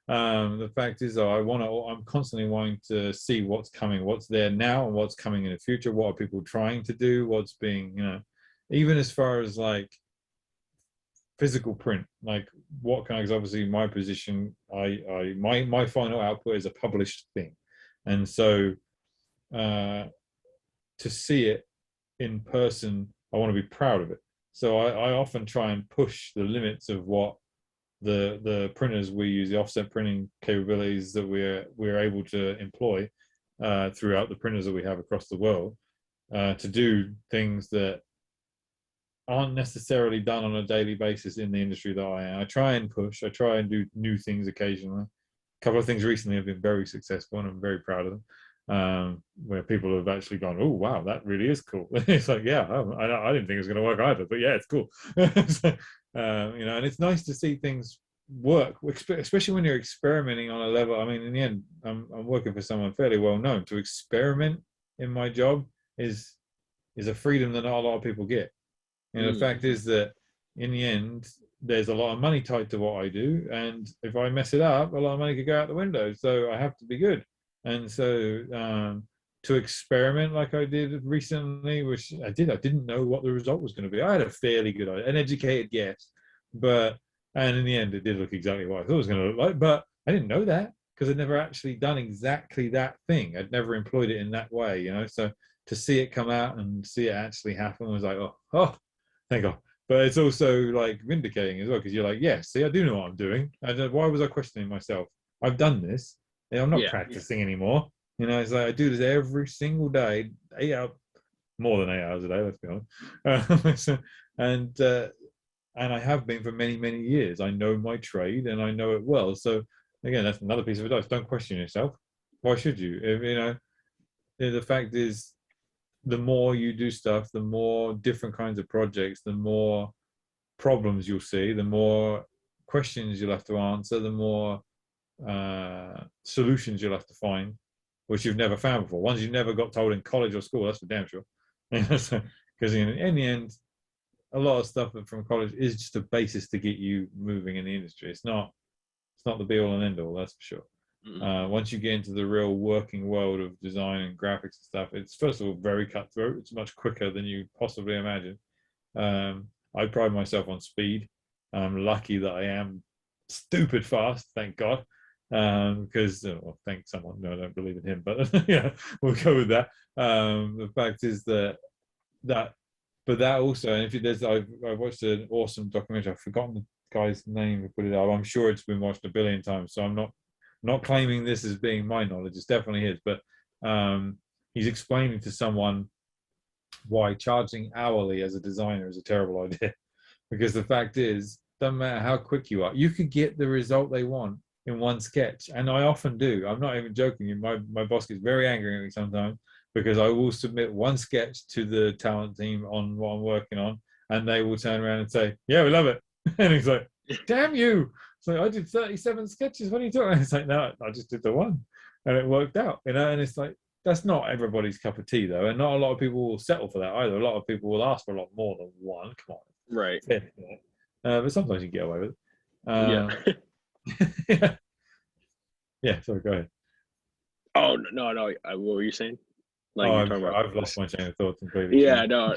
the fact is, though, I'm constantly wanting to see what's coming, what's there now, and what's coming in the future. What are people trying to do? What's being, even as far as like physical print, like what can I, because obviously my position, my final output is a published thing, and so uh to see it in person, I want to be proud of it. So I often try and push the limits of what the printers we use, the offset printing capabilities that we're able to employ throughout the printers that we have across the world, to do things that aren't necessarily done on a daily basis in the industry that I am. I try and push. I try and do new things occasionally. couple of things recently have been very successful, and I'm very proud of them. Where people have actually gone, oh wow, that really is cool. It's like, yeah, I didn't think it was going to work either, but yeah, it's cool. So, and it's nice to see things work, especially when you're experimenting on a level. I mean, in the end, I'm working for someone fairly well known. To experiment in my job is a freedom that not a lot of people get. And the fact is that in the end, there's a lot of money tied to what I do, and if I mess it up, a lot of money could go out the window. So I have to be good. And so to experiment like I did recently, which I didn't know what the result was going to be. I had a fairly good idea, an educated guess, and in the end, it did look exactly what I thought it was going to look like. But I didn't know that because I'd never actually done exactly that thing. I'd never employed it in that way, So to see it come out and see it actually happen was like, oh, thank God. But it's also like vindicating as well, because you're like, yeah, see, I do know what I'm doing. And why was I questioning myself? I've done this. I'm not practicing anymore. It's like I do this every single day, 8 hours, more than 8 hours a day. Let's be honest. And I have been for many, many years. I know my trade and I know it well. So again, that's another piece of advice. Don't question yourself. Why should you? The fact is, the more you do stuff, the more different kinds of projects, the more problems you'll see, the more questions you'll have to answer, the more solutions you'll have to find, which you've never found before. Ones you never got told in college or school, that's for damn sure. Because in the end, a lot of stuff from college is just a basis to get you moving in the industry. It's not the be all and end all, that's for sure. Once you get into the real working world of design and graphics and stuff, it's first of all very cutthroat. It's much quicker than you possibly imagine. I pride myself on speed. I'm lucky that I am stupid fast, thank God. Because thank someone. No, I don't believe in him, but yeah, we'll go with that. The fact is that also, and I've watched an awesome documentary. I've forgotten the guy's name who put it up. I'm sure it's been watched a billion times, so I'm not claiming this as being my knowledge. It's definitely his, but he's explaining to someone why charging hourly as a designer is a terrible idea. Because the fact is, doesn't matter how quick you are, you could get the result they want in one sketch. And I often do. I'm not even joking. My boss gets very angry at me sometimes because I will submit one sketch to the talent team on what I'm working on, and they will turn around and say, yeah, we love it. And he's like, damn you. So I did 37 sketches. What are you talking about? It's like, no, I just did the one and it worked out, and it's like, that's not everybody's cup of tea though. And not a lot of people will settle for that either. A lot of people will ask for a lot more than one. Come on. Right. But sometimes you get away with it. Yeah. Yeah, sorry, go ahead. Oh, no. What were you saying? Like, you're talking about, I've lost my chain of thought completely. Yeah, no.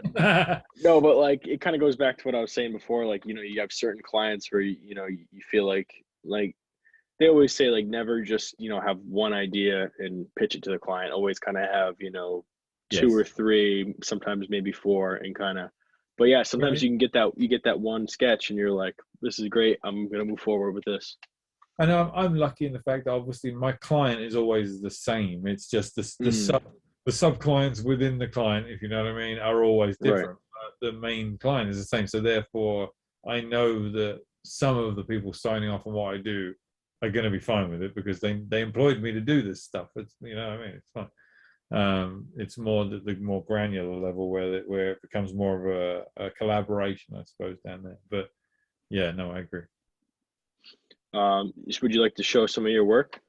No, but like, it kind of goes back to what I was saying before. Like, you have certain clients where, you feel like they always say, like, never just, have one idea and pitch it to the client. Always kind of have, two or three, sometimes maybe four, and kind of, but yeah, sometimes you get that one sketch and you're like, this is great. I'm going to move forward with this. And I'm lucky in the fact that obviously my client is always the same. It's just the sub clients within the client, if you know what I mean, are always different. Right. The main client is the same. So therefore, I know that some of the people signing off on what I do are going to be fine with it because they employed me to do this stuff. It's, you know what I mean? It's fun. It's more the more granular level where it becomes more of a collaboration, I suppose, down there. But yeah, no, I agree. Would you like to show some of your work?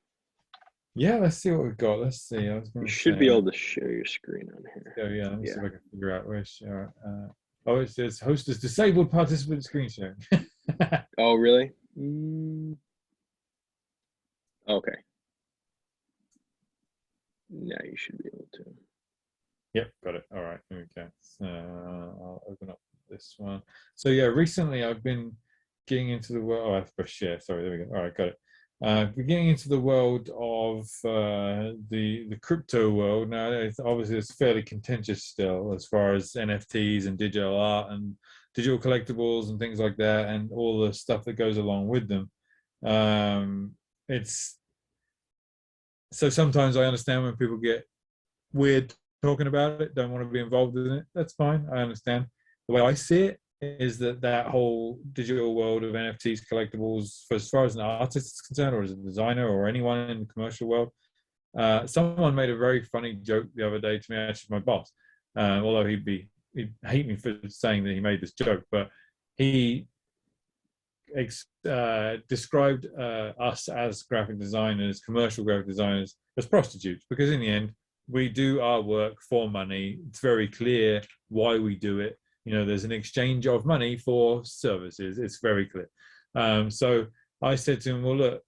Yeah, let's see what we've got. Let's see. You should be able to share your screen on here. Oh yeah, let me see if I can figure out where share. It says host is disabled participant screen sharing. Oh really? Okay. Now you should be able to. Yep, got it. All right, here we go. So I'll open up this one. So yeah, recently I've been getting into the world. Oh, I have to share. Sorry, there we go. All right, got it. We're getting into the world of the crypto world now. It's fairly contentious still as far as NFTs and digital art and digital collectibles and things like that, and all the stuff that goes along with them. It's so sometimes I understand when people get weird talking about it, don't want to be involved in it. That's fine. I understand. The way I see it is that that whole digital world of NFTs, collectibles, for as far as an artist is concerned, or as a designer, or anyone in the commercial world. Someone made a very funny joke the other day to me, actually, my boss, although he'd hate me for saying that he made this joke, but he described us as graphic designers, commercial graphic designers, as prostitutes, because in the end, we do our work for money. It's very clear why we do it. There's an exchange of money for services. It's very clear. So I said to him, well, look,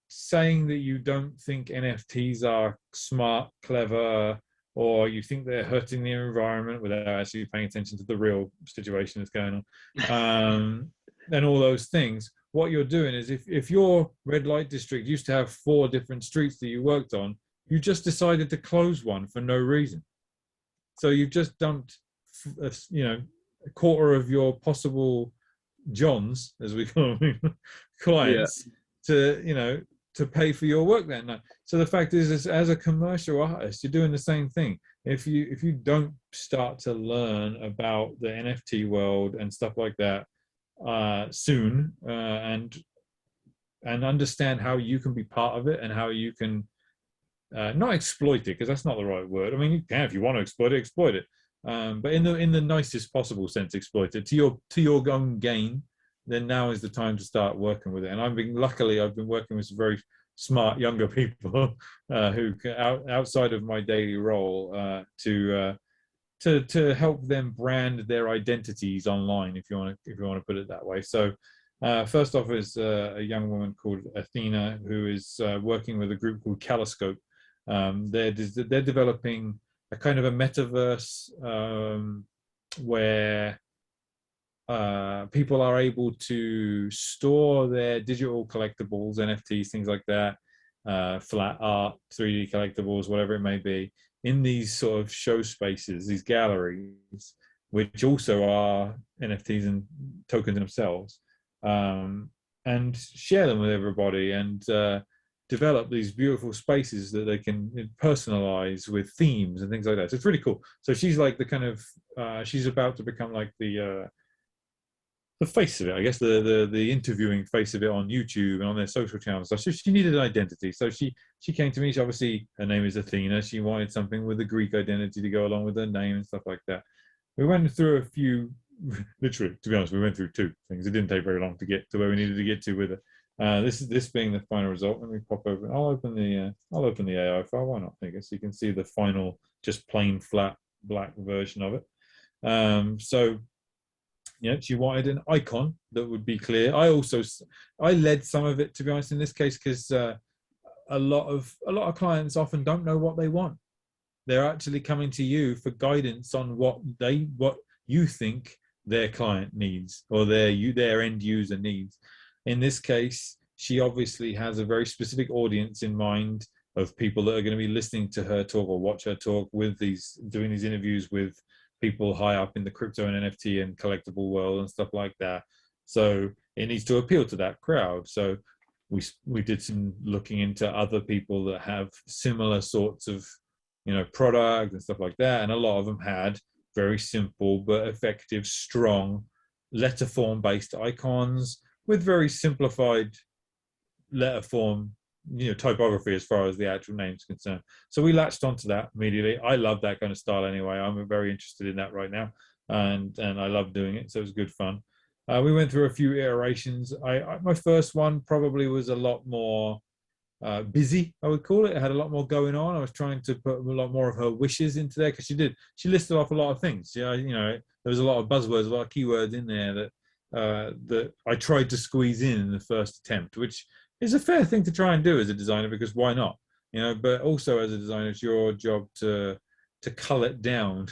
saying that you don't think NFTs are smart, clever, or you think they're hurting the environment without actually paying attention to the real situation that's going on, and all those things, what you're doing is, if your red light district used to have 4 different streets that you worked on, you just decided to close one for no reason. So you've just dumped, a quarter of your possible Johns, as we call them, clients, to pay for your work that night. So the fact is, as a commercial artist, you're doing the same thing. If you don't start to learn about the NFT world and stuff like that soon, and understand how you can be part of it, and how you can not exploit it, because that's not the right word. I mean, you can, if you want to exploit it, but in the nicest possible sense, exploit it to your own gain. Then now is the time to start working with it. And luckily I've been working with some very smart younger people who outside of my daily role to help them brand their identities online, if you want to put it that way. So first off is a young woman called Athena, who is working with a group called Caliscope. They're developing a kind of a metaverse where people are able to store their digital collectibles, NFTs, things like that, flat art, 3D collectibles, whatever it may be, in these sort of show spaces, these galleries, which also are NFTs and tokens themselves, and share them with everybody, and develop these beautiful spaces that they can personalize with themes and things like that. So it's really cool. So she's like the kind of she's about to become like the face of it, I guess, the interviewing face of it on YouTube and on their social channels. So she needed an identity. So she came to me. She, obviously, her name is Athena. She wanted something with a Greek identity to go along with her name and stuff like that. We went through a few, literally, to be honest, we went through 2 things. It didn't take very long to get to where we needed to get to with it. This being the final result. Let me pop over. I'll open the AI file. Why not? I guess you can see the final, just plain flat black version of it. So she wanted an icon that would be clear. I led some of it, to be honest, in this case, because a lot of clients often don't know what they want. They're actually coming to you for guidance on what you think their client needs, or their end user needs. In this case, she obviously has a very specific audience in mind of people that are going to be listening to her talk or watch her talk doing these interviews with people high up in the crypto and NFT and collectible world and stuff like that. So it needs to appeal to that crowd. So we did some looking into other people that have similar sorts of product and stuff like that, and a lot of them had very simple but effective, strong letter form based icons with very simplified letter form typography as far as the actual name's concerned. So we latched onto that immediately. I love that kind of style anyway. I'm very interested in that right now, and I love doing it. So it was good fun. We went through a few iterations. My first one probably was a lot more busy, I would call it. It had a lot more going on. I was trying to put a lot more of her wishes into there, because she listed off a lot of things. There was a lot of buzzwords, a lot of keywords in there that I tried to squeeze in the first attempt, which is a fair thing to try and do as a designer, because why not? But also as a designer, it's your job to cull it down.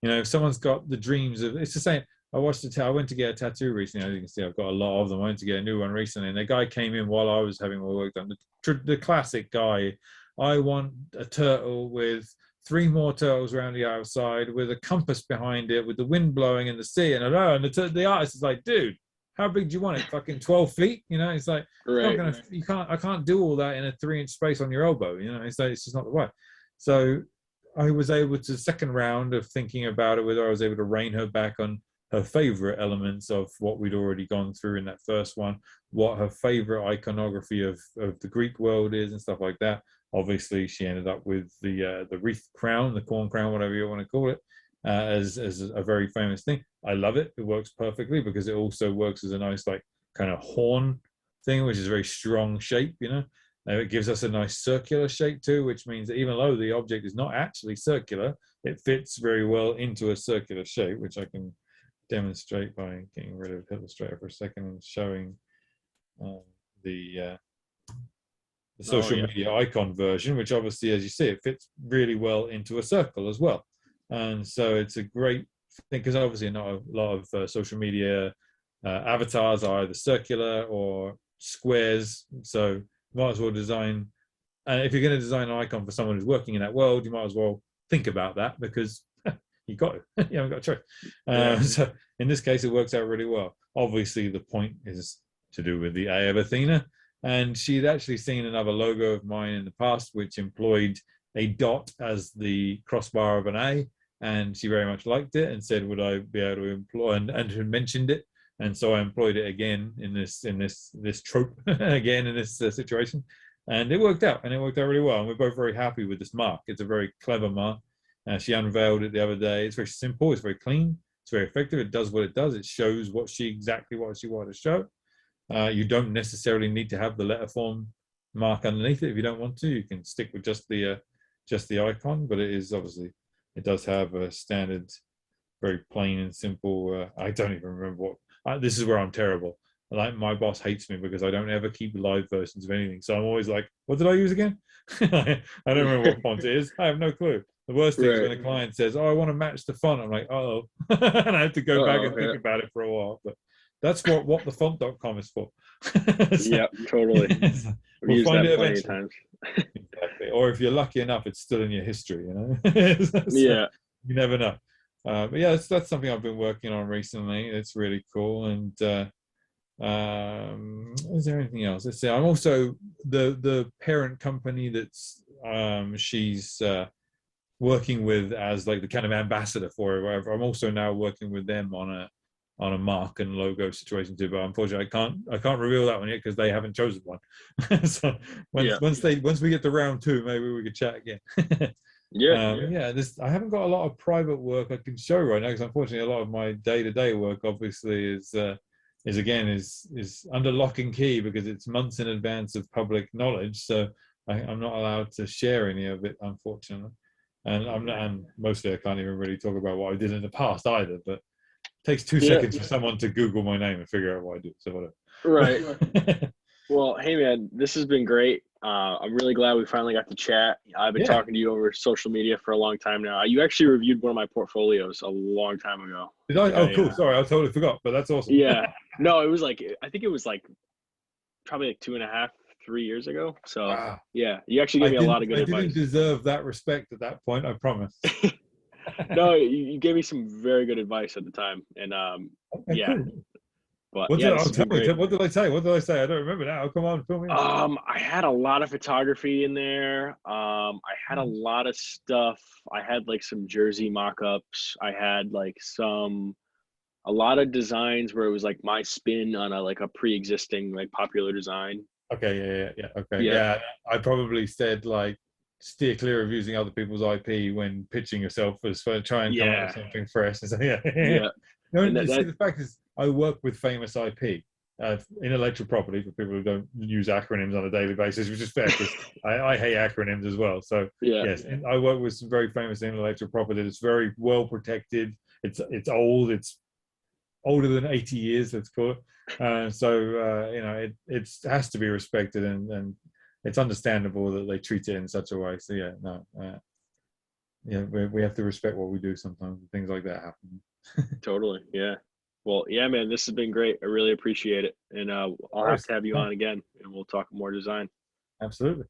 If someone's got the dreams of, it's the same. I went to get a tattoo recently. As you can see, I've got a lot of them. I went to get a new one recently, and a guy came in while I was having my work done. The classic guy. I want a turtle with 3 more turtles around the outside, with a compass behind it, with the wind blowing in the sea. And the artist is like, dude, how big do you want it? Fucking 12 feet? It's like, right. I can't do all that in a 3-inch space on your elbow. It's like, it's just not the way. So I was able to, second round of thinking about it, whether I was able to rein her back on her favorite elements of what we'd already gone through in that first one, what her favorite iconography of the Greek world is, and stuff like that. Obviously, she ended up with the wreath crown, the corn crown, whatever you want to call it, as a very famous thing. I love it. It works perfectly because it also works as a nice like kind of horn thing, which is a very strong shape, you know. It gives us a nice circular shape too, which means that even though the object is not actually circular, it fits very well into a circular shape, which I can demonstrate by getting rid of Illustrator for a second and showing uh, the the Oh social yeah. media icon version, which obviously, as you see, it fits really well into a circle as well. And so it's a great thing because obviously not a lot of social media avatars are either circular or squares. So might as well design. And if you're going to design an icon for someone who's working in that world, you might as well think about that because you got it. You haven't got a choice. Yeah. So in this case, it works out really well. Obviously, the point is to do with the A of Athena. And she'd actually seen another logo of mine in the past, which employed a dot as the crossbar of an A. And she very much liked it and said, would I be able to employ, and had mentioned it. And so I employed it again in this trope again in this situation. And it worked out, and it worked out really well. And we're both very happy with this mark. It's a very clever mark. She unveiled it the other day. It's very simple. It's very clean. It's very effective. It does what it does. It shows exactly what she wanted to show. You don't necessarily need to have the letter form mark underneath it if you don't want to. You can stick with just the icon, but it is obviously it does have a standard, very plain and simple. I don't even remember what. This is where I'm terrible. Like my boss hates me because I don't ever keep live versions of anything. So I'm always like, what did I use again? I don't remember what font it is. I have no clue. The worst thing is when a client says, oh, I want to match the font. I'm like, oh, and I have to go back and think about it for a while. But that's what the font.com is for. So, Yeah, totally. yes, I've we'll used find that it plenty of eventually. times. Exactly. Or if you're lucky enough, it's still in your history, you know. So Yeah. you never know. But yeah, that's something I've been working on recently. It's really cool. And is there anything else? Let's see. I'm also the parent company that's she's working with as like the kind of ambassador for it, whatever. I'm also now working with them on a mark and logo situation too, but unfortunately I can't reveal that one yet because they haven't chosen one. So Yeah. once we get to round two, maybe we could chat again. Yeah. Yeah, this I haven't got a lot of private work I can show right now because unfortunately a lot of my day-to-day work obviously is again is under lock and key because it's months in advance of public knowledge. So I'm not allowed to share any of it, unfortunately. And I'm not, and mostly I can't even really talk about what I did in the past either. But it takes 2 seconds for someone to Google my name and figure out what I do. So Right. whatever. Well, hey man, this has been great. I'm really glad we finally got to chat. I've been Yeah. talking to you over social media for a long time now. You actually reviewed one of my portfolios a long time ago. Did I? Like Oh, cool. Sorry, I totally forgot. But that's awesome. yeah. No, it was like I think it was like probably like 2.5, 3 years ago. So Wow. yeah, you actually gave me a lot of good I didn't advice. deserve that respect at that point. I promise. No, you gave me some very good advice at the time, and Okay, yeah. cool. But What yeah, did this I'll has tell been me? great. What did I say? What did I say? I don't remember now. Come on, fill me in. I had a lot of photography in there. I had a lot of stuff. I had like some jersey mock-ups. I had like a lot of designs where it was like my spin on a like a pre-existing like popular design. Okay, yeah. Okay, Yeah, yeah. I probably said like steer clear of using other people's IP when pitching yourself as for try and come up with yeah, something fresh. So, yeah. yeah. No, And that you see, that the fact is, I work with famous IP, intellectual property for people who don't use acronyms on a daily basis, which is fair because I hate acronyms as well. So yeah, yes, and I work with some very famous intellectual property that's very well protected. It's old. It's older than 80 years, let's call it. You know, it has to be respected, and it's understandable that they treat it in such a way. So yeah, no, yeah, we have to respect what we do sometimes. Things like that happen. totally. Yeah. Well, yeah, man, this has been great. I really appreciate it. And I'll have Always, to have you on again and we'll talk more design. absolutely.